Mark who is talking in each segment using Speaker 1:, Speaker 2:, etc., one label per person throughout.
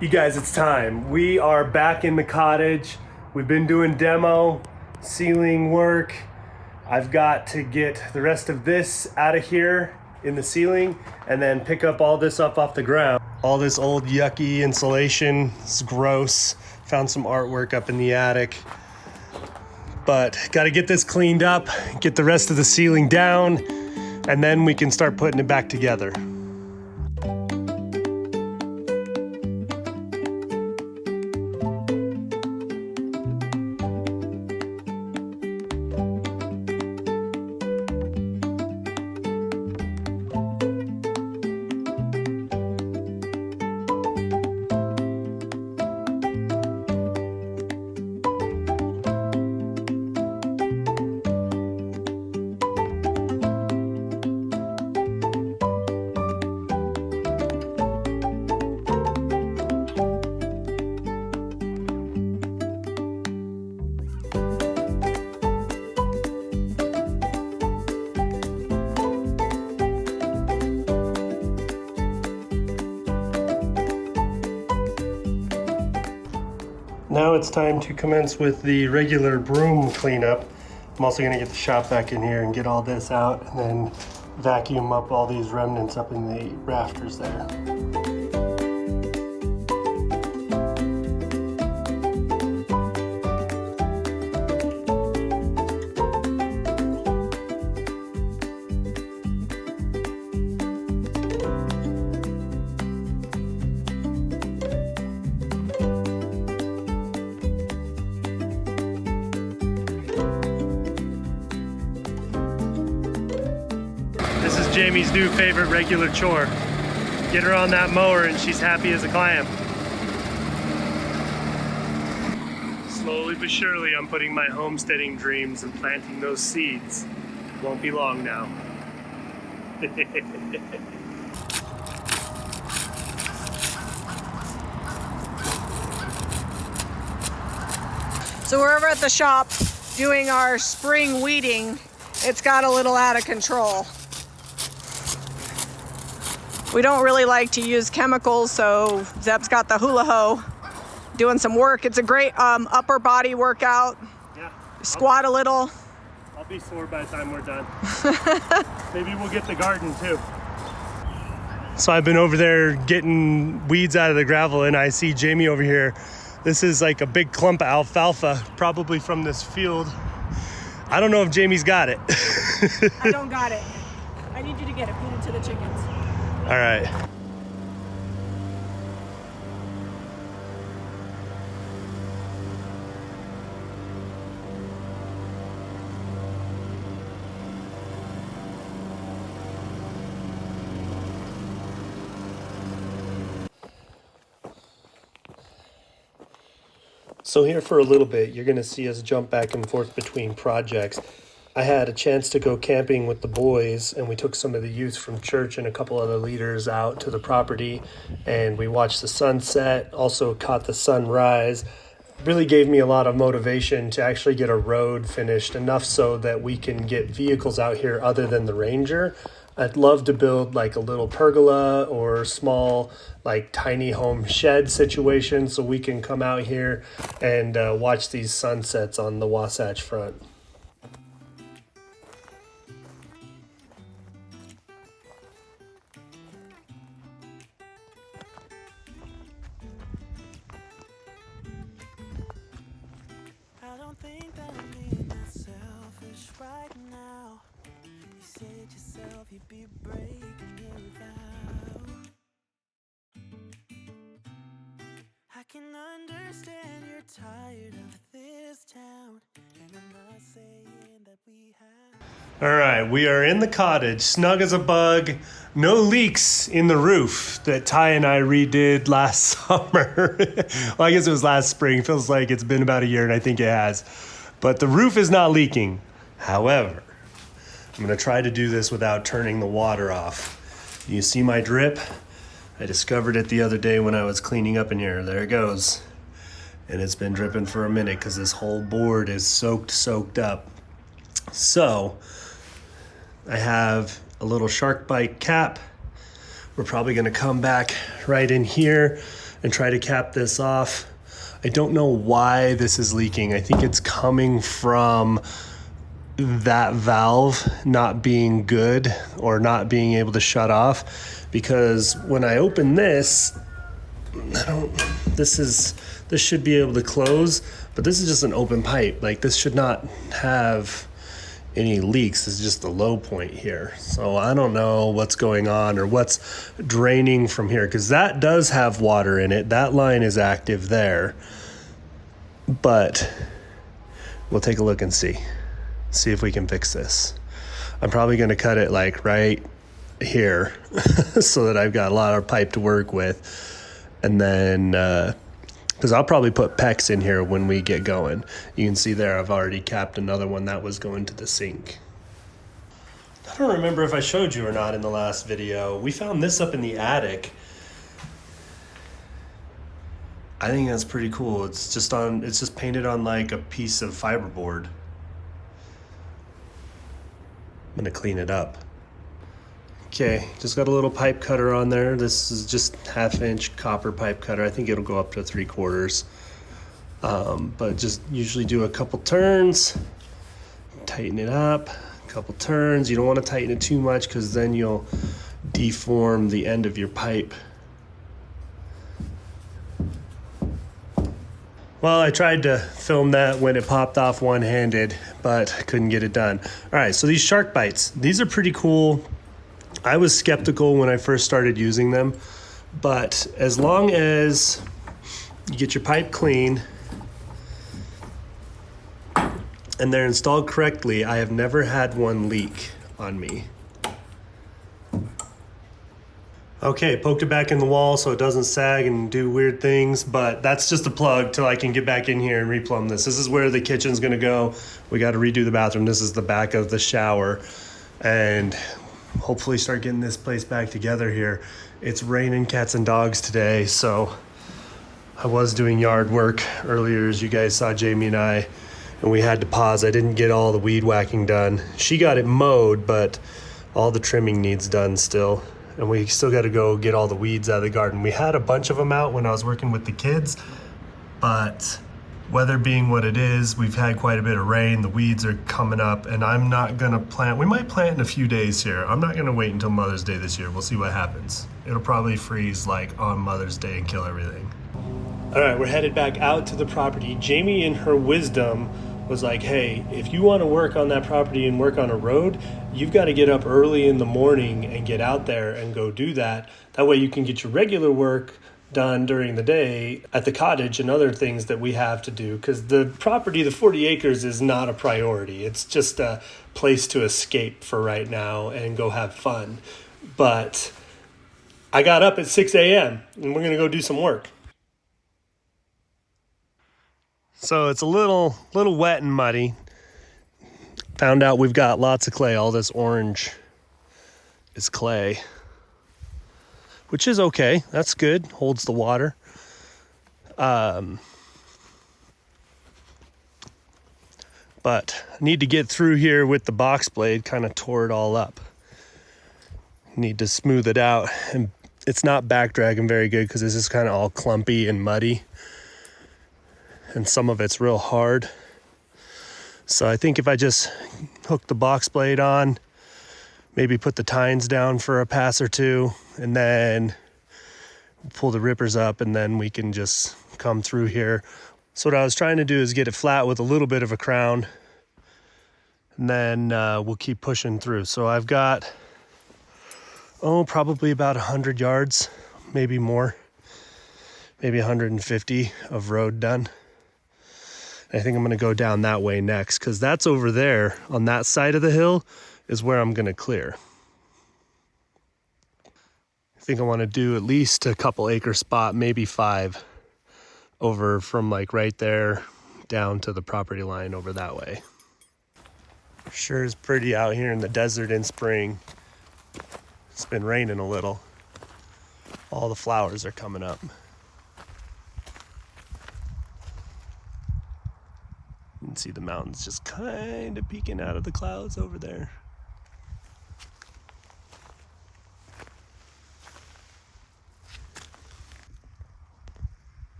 Speaker 1: You guys, it's time. We are back in the cottage. We've been doing demo, ceiling work. I've got to get the rest of this out of here in the ceiling and then pick up all this up off the ground. All this old yucky insulation, it's gross. Found some artwork up in the attic. But gotta get this cleaned up, get the rest of the ceiling down, and then we can start putting it back together. Now it's time to commence with the regular broom cleanup. I'm also gonna get the shop back in here and get all this out and then vacuum up all these remnants up in the rafters there. This is Jamie's new favorite regular chore. Get her on that mower and she's happy as a clam. Slowly but surely I'm putting my homesteading dreams and planting those seeds. Won't be long now.
Speaker 2: So we're over at the shop doing our spring weeding. It's got a little out of control. We don't really like to use chemicals, so Zeb's got the hula hoe doing some work. It's a great upper body workout.
Speaker 1: Yeah.
Speaker 2: Squat a little.
Speaker 1: I'll be sore by the time we're done. Maybe we'll get the garden too. So I've been over there getting weeds out of the gravel and I see Jamie over here. This is like a big clump of alfalfa, probably from this field. I don't know if Jamie's got it.
Speaker 2: I don't got it. I need you to get it. Feed it to the chickens.
Speaker 1: All right. So here for a little bit, you're gonna see us jump back and forth between projects. I had a chance to go camping with the boys and we took some of the youth from church and a couple other leaders out to the property and we watched the sunset, also caught the sunrise. Really gave me a lot of motivation to actually get a road finished, enough so that we can get vehicles out here other than the Ranger. I'd love to build like a little pergola or small, like tiny home shed situation so we can come out here and watch these sunsets on the Wasatch Front.
Speaker 3: I don't think that I'm being that selfish right now. You said yourself you'd be breaking your vow. I can understand you're tired of this town, and I'm not saying that we have.
Speaker 1: All right, we are in the cottage, snug as a bug, no leaks in the roof that Ty and I redid last summer. Well, I guess it was last spring. Feels like it's been about a year, and I think it has. But the roof is not leaking. However, I'm gonna try to do this without turning the water off. You see my drip? I discovered it the other day when I was cleaning up in here. There it goes. And it's been dripping for a minute because this whole board is soaked up. So I have a little shark bite cap. We're probably gonna come back right in here and try to cap this off. I don't know why this is leaking. I think it's coming from that valve not being good or not being able to shut off, because when I open this, this should be able to close, but this is just an open pipe. Like, this should not have any leaks. This is just the low point here. So I don't know what's going on or what's draining from here, because that does have water in it. That line is active there, but we'll take a look and see if we can fix this. I'm probably going to cut it like right here so that I've got a lot of pipe to work with. And then, because I'll probably put PEX in here when we get going. You can see there I've already capped another one that was going to the sink. I don't remember if I showed you or not in the last video. We found this up in the attic. I think that's pretty cool. It's just painted on like a piece of fiberboard. I'm gonna clean it up. Okay, just got a little pipe cutter on there. This is just 1/2 inch copper pipe cutter. I think it'll go up to 3/4. But just usually do a couple turns, tighten it up, a couple turns. You don't want to tighten it too much because then you'll deform the end of your pipe. Well, I tried to film that when it popped off one-handed, but I couldn't get it done. All right, so these shark bites, these are pretty cool. I was skeptical when I first started using them, but as long as you get your pipe clean and they're installed correctly, I have never had one leak on me. Okay, poked it back in the wall so it doesn't sag and do weird things, but that's just a plug till I can get back in here and replumb this. This is where the kitchen's gonna go. We gotta redo the bathroom. This is the back of the shower, and hopefully start getting this place back together here. It's raining cats and dogs today, so I was doing yard work earlier, as you guys saw Jamie and I, and we had to pause. I didn't get all the weed whacking done. She got it mowed, but all the trimming needs done still. And we still got to go get all the weeds out of the garden. We had a bunch of them out when I was working with the kids, but weather being what it is, we've had quite a bit of rain. The weeds are coming up, and I'm not gonna plant. We might plant in a few days here. I'm not gonna wait until Mother's Day this year. We'll see what happens. It'll probably freeze like on Mother's Day and kill everything. All right, we're headed back out to the property. Jamie, in her wisdom, was like, hey, if you want to work on that property and work on a road, you've got to get up early in the morning and get out there and go do that. That way you can get your regular work done during the day at the cottage and other things that we have to do, because the property, the 40 acres, is not a priority. It's just a place to escape for right now and go have fun. But I got up at 6 a.m. and we're going to go do some work. So it's a little wet and muddy. Found out we've got lots of clay. All this orange is clay, which is okay. That's good. Holds the water. But I need to get through here with the box blade. Kind of tore it all up. Need to smooth it out. And it's not back dragging very good because this is kind of all clumpy and muddy. And some of it's real hard. So I think if I just hook the box blade on, maybe put the tines down for a pass or two, and then pull the rippers up, and then we can just come through here. So what I was trying to do is get it flat with a little bit of a crown, and then we'll keep pushing through. So I've got, probably about 100 yards, maybe more, maybe 150 of road done. I think I'm going to go down that way next, because that's over there on that side of the hill is where I'm going to clear. I think I want to do at least a couple acre spot, maybe 5, over from like right there down to the property line over that way. Sure is pretty out here in the desert in spring. It's been raining a little. All the flowers are coming up. You can see the mountains just kind of peeking out of the clouds over there.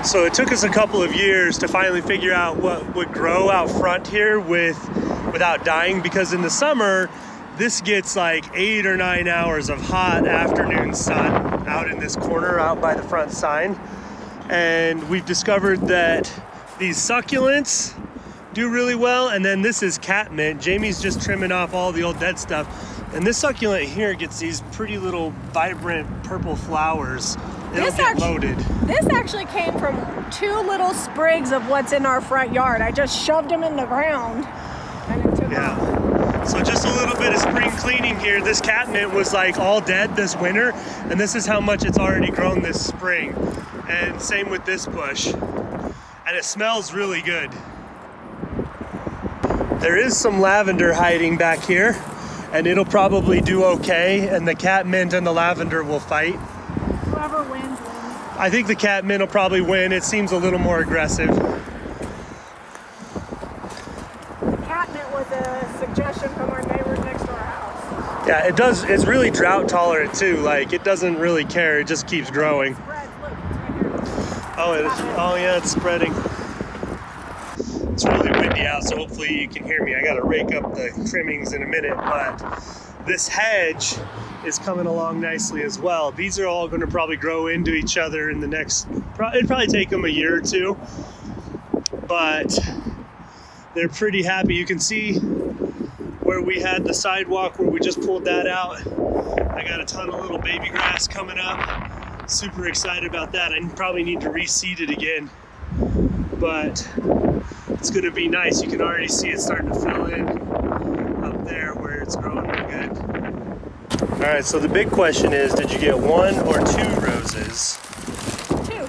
Speaker 1: So it took us a couple of years to finally figure out what would grow out front here without dying, because in the summer, this gets like 8 or 9 hours of hot afternoon sun out in this corner out by the front sign. And we've discovered that these succulents do really well. And then this is catmint. Jamie's just trimming off all the old dead stuff. And this succulent here gets these pretty little vibrant purple flowers. It'll get loaded.
Speaker 2: This actually came from 2 little sprigs of what's in our front yard. I just shoved them in the ground and it took off.
Speaker 1: So just a little bit of spring cleaning here. This catmint was like all dead this winter, and this is how much it's already grown this spring. And same with this bush. And it smells really good. There is some lavender hiding back here, and it'll probably do okay, and the catmint and the lavender will fight.
Speaker 2: Whoever wins, wins.
Speaker 1: I think the catmint will probably win. It seems a little more aggressive.
Speaker 2: Catnip was a suggestion from our neighbors next to our house.
Speaker 1: Yeah, it does. It's really drought tolerant too. Like, it doesn't really care. It just keeps growing.
Speaker 2: Spreads, look, it's right here.
Speaker 1: Oh, it is. Oh, yeah, it's spreading. It's really windy out, so hopefully you can hear me. I got to rake up the trimmings in a minute, but this hedge is coming along nicely as well. These are all going to probably grow into each other in the next, it'd probably take them a year or two, but they're pretty happy. You can see where we had the sidewalk where we just pulled that out. I got a ton of little baby grass coming up. Super excited about that. I probably need to reseed it again, but it's going to be nice. You can already see it starting to fill in up there where it's growing good. All right, so the big question is, did you get 1 or 2 roses?
Speaker 2: 2.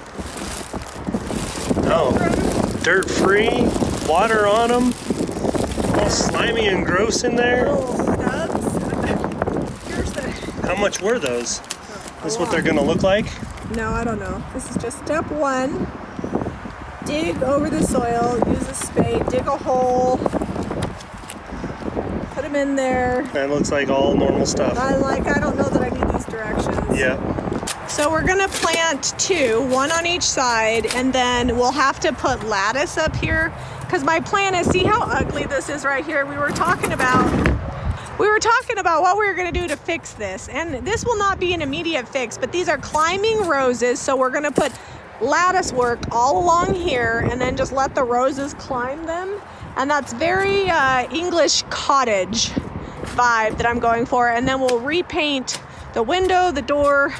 Speaker 1: No. Dirt free, water on them, all slimy and gross in there.
Speaker 2: Little stubs. Here's the...
Speaker 1: How much were those? This what they're gonna look like?
Speaker 2: No, I don't know. This is just step 1. Dig over the soil, use a spade, dig a hole, put them in there.
Speaker 1: That looks like all normal stuff.
Speaker 2: I don't know that I need these directions.
Speaker 1: Yeah.
Speaker 2: So we're gonna plant 2, 1 on each side, and then we'll have to put lattice up here, because my plan is, see how ugly this is right here? We were talking about what we were gonna do to fix this, and this will not be an immediate fix, but these are climbing roses, so we're gonna put lattice work all along here and then just let the roses climb them. And that's very English cottage vibe that I'm going for. And then we'll repaint the window, the door,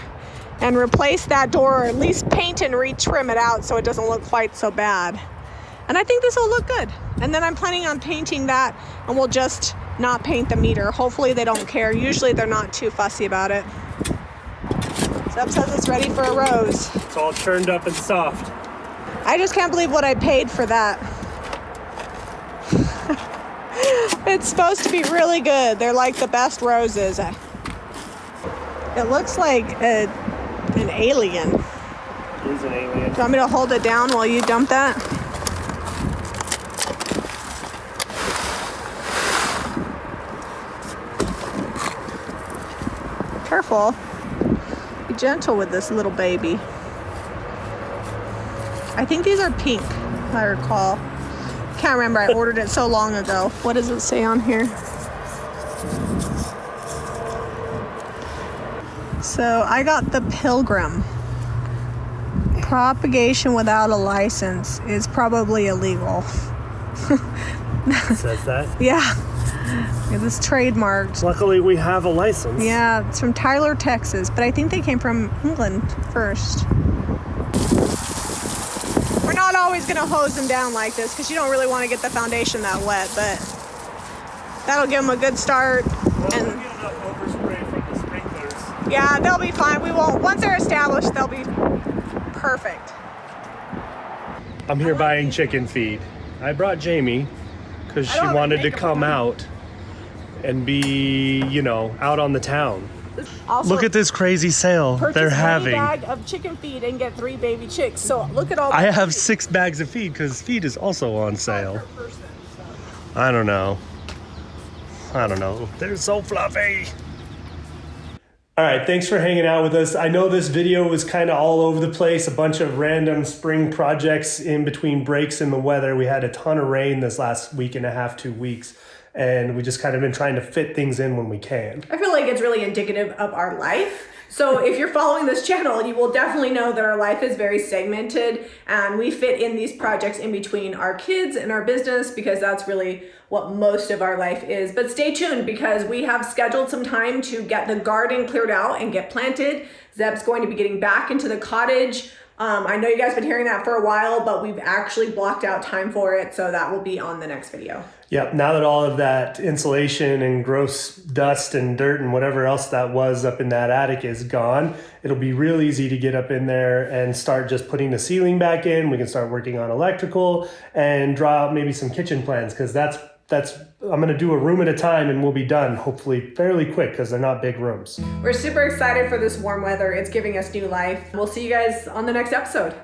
Speaker 2: and replace that door, or at least paint and retrim it out so it doesn't look quite so bad. And I think this will look good. And then I'm planning on painting that, and we'll just not paint the meter. Hopefully they don't care. Usually they're not too fussy about it. Zeb says it's ready for a rose.
Speaker 1: It's all churned up and soft.
Speaker 2: I just can't believe what I paid for that. It's supposed to be really good. They're like the best roses. It looks like an alien.
Speaker 1: It is an alien.
Speaker 2: Do you want me to hold it down while you dump that? Careful. Be gentle with this little baby. I think these are pink, if I recall. Can't remember, I ordered it so long ago. What does it say on here? So I got the Pilgrim. Propagation without a license is probably illegal.
Speaker 1: It says that?
Speaker 2: Yeah. It was trademarked.
Speaker 1: Luckily we have a license.
Speaker 2: Yeah, it's from Tyler, Texas, but I think they came from England first. We're not always going to hose them down like this because you don't really want to get the foundation that wet, but that'll give them a good start.
Speaker 1: Well,
Speaker 2: And
Speaker 1: we'll get enough overspray from the sprinklers.
Speaker 2: yeah, they'll be fine. We won't. Once they're established, they'll be perfect.
Speaker 1: I'm here buying chicken feed. I brought Jamie because she wanted to come out and be, out on the town.
Speaker 2: Also,
Speaker 1: Look at this crazy sale they're having.
Speaker 2: Purchase 1 bag of chicken feed and get 3 baby chicks. So look at all.
Speaker 1: I have 6 bags of feed because feed is also on sale.
Speaker 2: Per person, so.
Speaker 1: I don't know. They're so fluffy. All right, thanks for hanging out with us. I know this video was kind of all over the place, a bunch of random spring projects in between breaks in the weather. We had a ton of rain this last week and a half, 2 weeks, and we just kind of been trying to fit things in when we can.
Speaker 2: I feel like it's really indicative of our life. So if you're following this channel, you will definitely know that our life is very segmented, and we fit in these projects in between our kids and our business because that's really what most of our life is. But stay tuned because we have scheduled some time to get the garden cleared out and get planted. Zeb's going to be getting back into the cottage. I know you guys have been hearing that for a while, but we've actually blocked out time for it, so that will be on the next video.
Speaker 1: Yep, now that all of that insulation and gross dust and dirt and whatever else that was up in that attic is gone, it'll be real easy to get up in there and start just putting the ceiling back in. We can start working on electrical and draw out maybe some kitchen plans, because that's I'm going to do a room at a time and we'll be done hopefully fairly quick because they're not big rooms.
Speaker 2: We're super excited for this warm weather. It's giving us new life. We'll see you guys on the next episode.